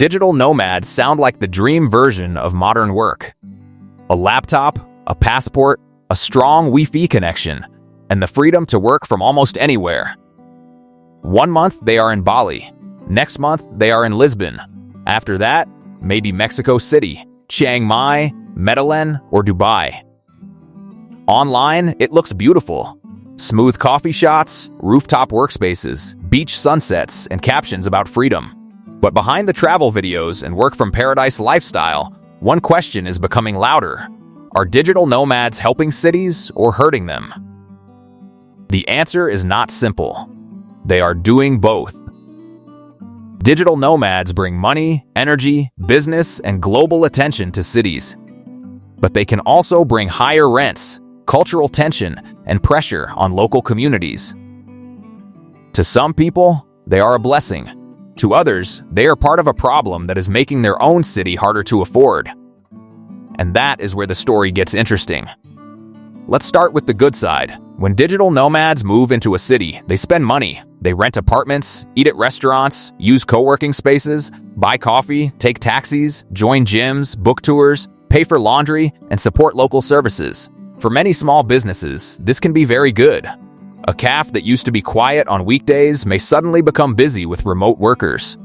Digital nomads sound like the dream version of modern work. A laptop, a passport, a strong Wi-Fi connection, and the freedom to work from almost anywhere. One month they are in Bali. Next month they are in Lisbon. After that, maybe Mexico City, Chiang Mai, Medellín, or Dubai. Online, it looks beautiful. Smooth coffee shots, rooftop workspaces, beach sunsets, and captions about freedom. But behind the travel videos and work from paradise lifestyle, one question is becoming louder. Are digital nomads helping cities or hurting them? The answer is not simple. They are doing both. Digital nomads bring money, energy, business, and global attention to cities. But they can also bring higher rents, cultural tension, and pressure on local communities. To some people, they are a blessing. To others, they are part of a problem that is making their own city harder to afford. And that is where the story gets interesting. Let's start with the good side. When digital nomads move into a city, they spend money. They rent apartments, eat at restaurants, use co-working spaces, buy coffee, take taxis, join gyms, book tours, pay for laundry, and support local services. For many small businesses, this can be very good. A cafe that used to be quiet on weekdays may suddenly become busy with remote workers.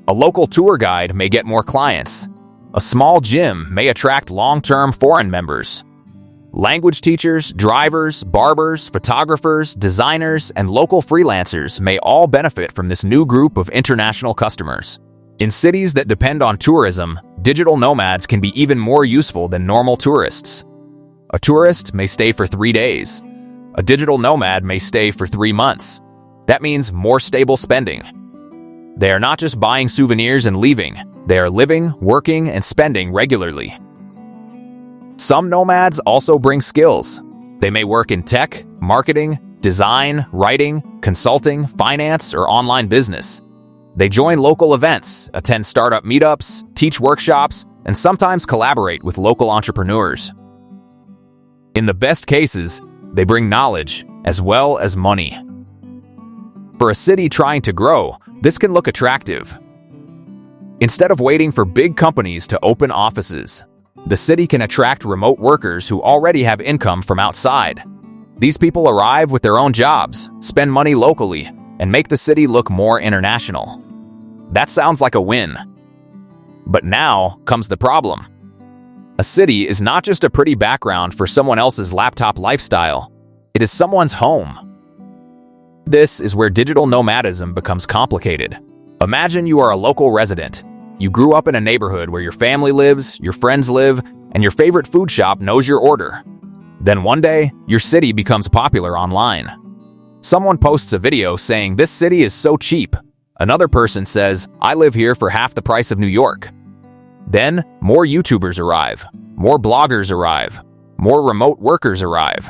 A local tour guide may get more clients. A small gym may attract long-term foreign members. Language teachers, drivers, barbers, photographers, designers, and local freelancers may all benefit from this new group of international customers. In cities that depend on tourism, digital nomads can be even more useful than normal tourists. A tourist may stay for 3 days. A digital nomad may stay for 3 months. That means more stable spending. They are not just buying souvenirs and leaving. They are living, working, and spending regularly. Some nomads also bring skills. They may work in tech, marketing, design, writing, consulting, finance, or online business. They join local events, attend startup meetups, teach workshops, and sometimes collaborate with local entrepreneurs. In the best cases, they bring knowledge as well as money. For a city trying to grow, this can look attractive. Instead of waiting for big companies to open offices, the city can attract remote workers who already have income from outside. These people arrive with their own jobs, spend money locally, and make the city look more international. That sounds like a win. But now comes the problem. A city is not just a pretty background for someone else's laptop lifestyle. It is someone's home. This is where digital nomadism becomes complicated. Imagine you are a local resident. You grew up in a neighborhood where your family lives, your friends live, and your favorite food shop knows your order. Then one day, your city becomes popular online. Someone posts a video saying, "This city is so cheap." Another person says, "I live here for half the price of New York." Then, more YouTubers arrive, more bloggers arrive, more remote workers arrive,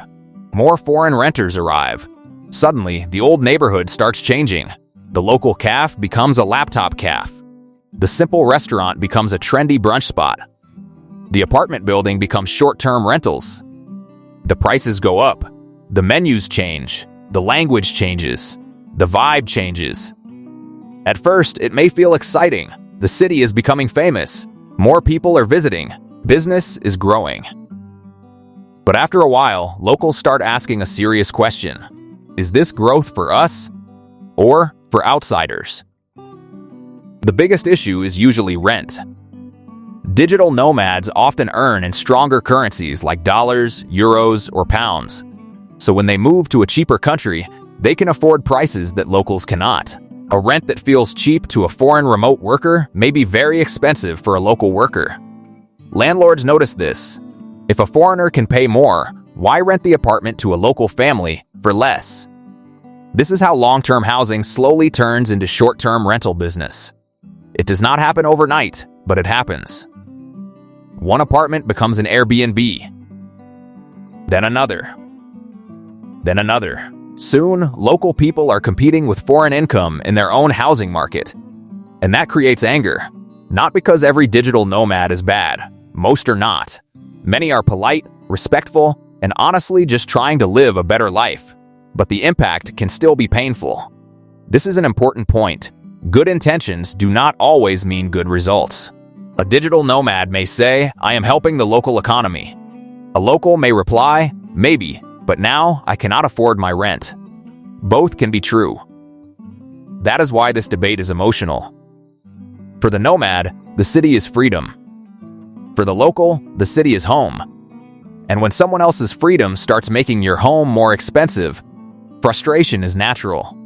more foreign renters arrive. Suddenly, the old neighborhood starts changing. The local cafe becomes a laptop cafe. The simple restaurant becomes a trendy brunch spot. The apartment building becomes short-term rentals. The prices go up. The menus change. The language changes. The vibe changes. At first, it may feel exciting. The city is becoming famous. More people are visiting. Business is growing. But after a while, locals start asking a serious question. Is this growth for us or for outsiders? The biggest issue is usually rent. Digital nomads often earn in stronger currencies like dollars, euros, or pounds. So when they move to a cheaper country, they can afford prices that locals cannot. A rent that feels cheap to a foreign remote worker may be very expensive for a local worker. Landlords notice this. If a foreigner can pay more, why rent the apartment to a local family for less? This is how long-term housing slowly turns into short-term rental business. It does not happen overnight, but it happens. One apartment becomes an Airbnb. Then another. Then another. Soon, local people are competing with foreign income in their own housing market. And that creates anger. Not because every digital nomad is bad. Most are not. Many are polite, respectful, and honestly just trying to live a better life. But the impact can still be painful. This is an important point. Good intentions do not always mean good results. A digital nomad may say, "I am helping the local economy." A local may reply, "Maybe, but now I cannot afford my rent." Both can be true. That is why this debate is emotional. For the nomad, the city is freedom. For the local, the city is home. And when someone else's freedom starts making your home more expensive, frustration is natural.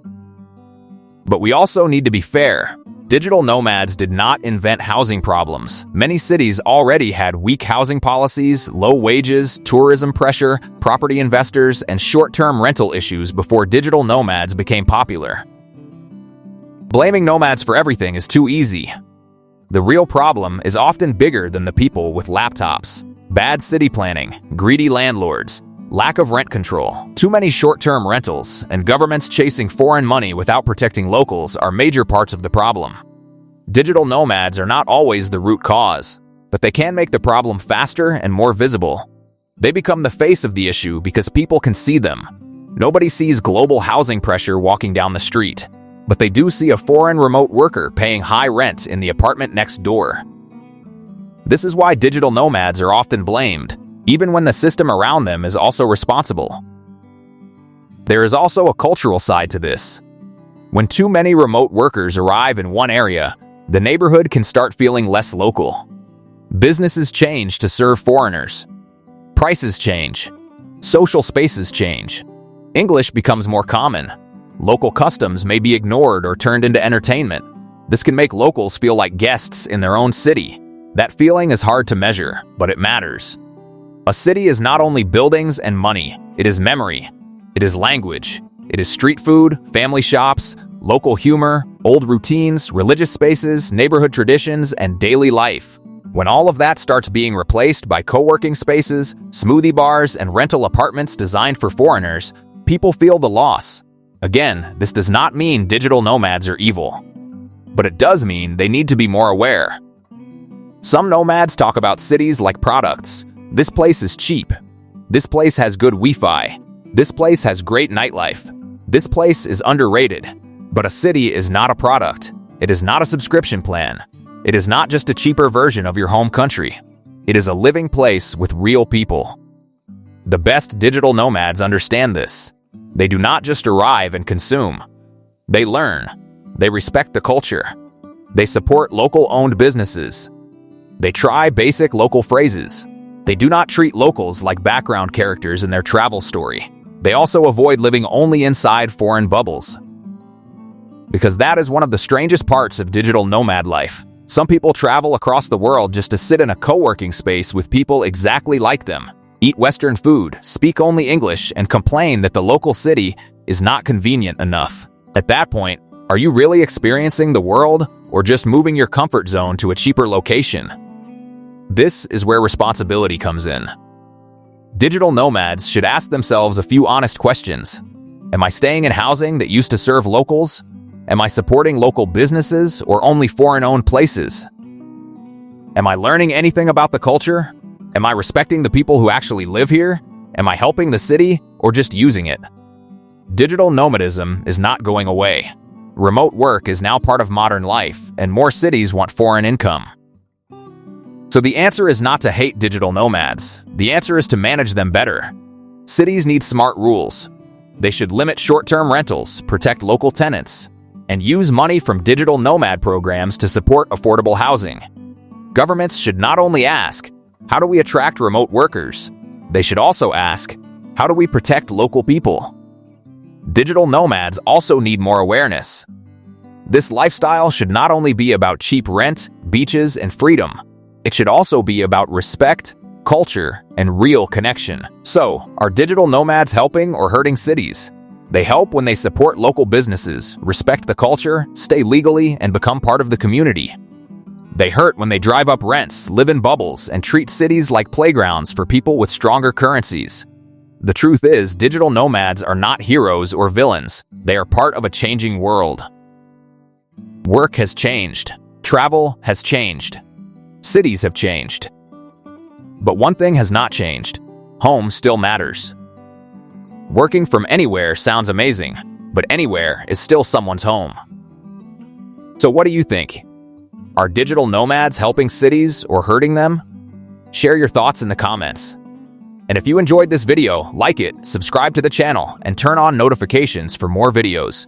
But we also need to be fair. Digital nomads did not invent housing problems. Many cities already had weak housing policies, low wages, tourism pressure, property investors, and short-term rental issues before digital nomads became popular. Blaming nomads for everything is too easy. The real problem is often bigger than the people with laptops. Bad city planning, greedy landlords, lack of rent control, too many short-term rentals, and governments chasing foreign money without protecting locals are major parts of the problem. Digital nomads are not always the root cause, but they can make the problem faster and more visible. They become the face of the issue because people can see them. Nobody sees global housing pressure walking down the street, but they do see a foreign remote worker paying high rent in the apartment next door. This is why digital nomads are often blamed, even when the system around them is also responsible. There is also a cultural side to this. When too many remote workers arrive in one area, the neighborhood can start feeling less local. Businesses change to serve foreigners. Prices change. Social spaces change. English becomes more common. Local customs may be ignored or turned into entertainment. This can make locals feel like guests in their own city. That feeling is hard to measure, but it matters. A city is not only buildings and money, it is memory. It is language. It is street food, family shops, local humor, old routines, religious spaces, neighborhood traditions, and daily life. When all of that starts being replaced by co-working spaces, smoothie bars, and rental apartments designed for foreigners, people feel the loss. Again, this does not mean digital nomads are evil, but it does mean they need to be more aware. Some nomads talk about cities like products. This place is cheap. This place has good Wi-Fi. This place has great nightlife. This place is underrated. But a city is not a product. It is not a subscription plan. It is not just a cheaper version of your home country. It is a living place with real people. The best digital nomads understand this. They do not just arrive and consume. They learn. They respect the culture. They support local-owned businesses. They try basic local phrases. They do not treat locals like background characters in their travel story. They also avoid living only inside foreign bubbles. Because that is one of the strangest parts of digital nomad life. Some people travel across the world just to sit in a co-working space with people exactly like them, eat Western food, speak only English, and complain that the local city is not convenient enough. At that point, are you really experiencing the world or just moving your comfort zone to a cheaper location? This is where responsibility comes in. Digital nomads should ask themselves a few honest questions. Am I staying in housing that used to serve locals? Am I supporting local businesses or only foreign-owned places? Am I learning anything about the culture? Am I respecting the people who actually live here? Am I helping the city or just using it? Digital nomadism is not going away. Remote work is now part of modern life, and more cities want foreign income. So the answer is not to hate digital nomads. The answer is to manage them better. Cities need smart rules. They should limit short-term rentals, protect local tenants, and use money from digital nomad programs to support affordable housing. Governments should not only ask, how do we attract remote workers? They should also ask, how do we protect local people? Digital nomads also need more awareness. This lifestyle should not only be about cheap rent, beaches, and freedom. It should also be about respect, culture, and real connection. So, are digital nomads helping or hurting cities? They help when they support local businesses, respect the culture, stay legally, and become part of the community. They hurt when they drive up rents, live in bubbles, and treat cities like playgrounds for people with stronger currencies. The truth is, digital nomads are not heroes or villains. They are part of a changing world. Work has changed. Travel has changed. Cities have changed. But one thing has not changed. Home still matters. Working from anywhere sounds amazing, but anywhere is still someone's home. So what do you think? Are digital nomads helping cities or hurting them? Share your thoughts in the comments. And if you enjoyed this video, like it, subscribe to the channel, and turn on notifications for more videos.